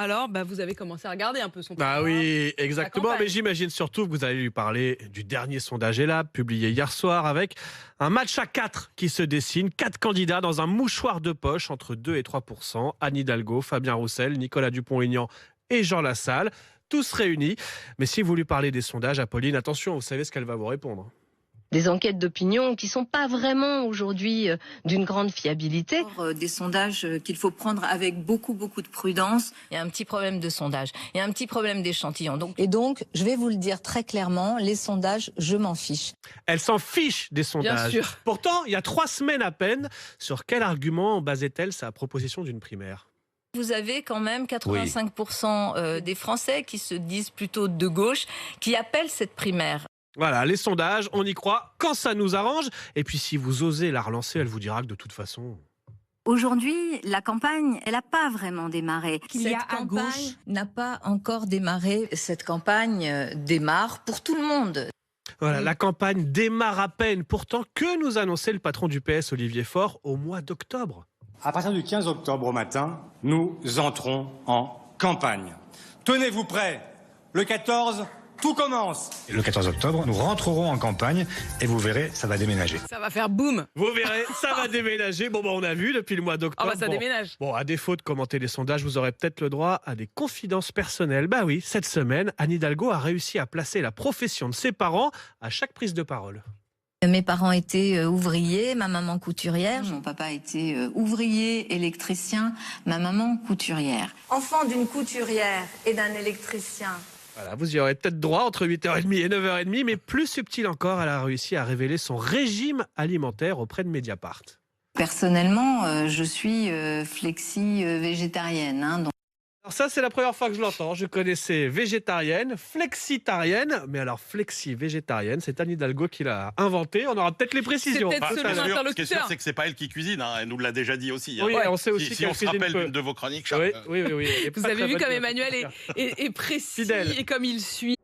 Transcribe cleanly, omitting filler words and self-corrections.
Alors, vous avez commencé à regarder un peu son Bah programme, oui, la exactement. campagne. Mais j'imagine surtout que vous allez lui parler du dernier sondage ELAB publié hier soir avec un match à 4 qui se dessine. 4 candidats dans un mouchoir de poche entre 2 et 3%. Anne Hidalgo, Fabien Roussel, Nicolas Dupont-Aignan et Jean Lassalle. Tous réunis. Mais si vous lui parlez des sondages, Apolline, attention, vous savez ce qu'elle va vous répondre. Des enquêtes d'opinion qui sont pas vraiment aujourd'hui d'une grande fiabilité. Des sondages qu'il faut prendre avec beaucoup de prudence. Il y a un petit problème de sondage, il y a un petit problème d'échantillon. Et donc, je vais vous le dire très clairement, les sondages, je m'en fiche. Elle s'en fiche des sondages. Bien sûr. Pourtant, il y a 3 semaines à peine, sur quel argument basait-elle sa proposition d'une primaire ? Vous avez quand même 85% des Français qui se disent plutôt de gauche, qui appellent cette primaire. Voilà, les sondages, on y croit quand ça nous arrange. Et puis si vous osez la relancer, elle vous dira que de toute façon... Aujourd'hui, la campagne, elle n'a pas vraiment démarré. Cette campagne n'a pas encore démarré. Cette campagne démarre pour tout le monde. Voilà, la campagne démarre à peine. Pourtant, que nous annonçait le patron du PS, Olivier Faure, au mois d'octobre ? À partir du 15 octobre au matin, nous entrons en campagne. Tenez-vous prêts, le 14, tout commence. Le 14 octobre, nous rentrerons en campagne et vous verrez, ça va déménager. Ça va faire boum. Vous verrez, ça va déménager. Bon, on a vu depuis le mois d'octobre. Ça déménage. Bon, à défaut de commenter les sondages, vous aurez peut-être le droit à des confidences personnelles. Bah oui, cette semaine, Anne Hidalgo a réussi à placer la profession de ses parents à chaque prise de parole. Mes parents étaient ouvriers, ma maman couturière. Mon papa était ouvrier, électricien, ma maman couturière. Enfant d'une couturière et d'un électricien. Voilà, vous y aurez peut-être droit entre 8h30 et 9h30, mais plus subtil encore, elle a réussi à révéler son régime alimentaire auprès de Mediapart. Personnellement, je suis flexi-végétarienne. Alors ça, c'est la première fois que je l'entends. Je connaissais végétarienne, flexitarienne, mais alors flexi-végétarienne, c'est Anne Hidalgo qui l'a inventé. On aura peut-être les précisions. C'est peut-être tout à selon l'heure. Ce qui est sûr, interlocuteur. c'est que c'est pas elle qui cuisine. Elle nous l'a déjà dit aussi. Oui, on sait aussi Si qu'elle on se cuisine rappelle peu. d'une de vos chroniques, Oui. Et Vous pas avez très vu bonne comme cuisine. Emmanuel est précis Fidèle. et comme il suit.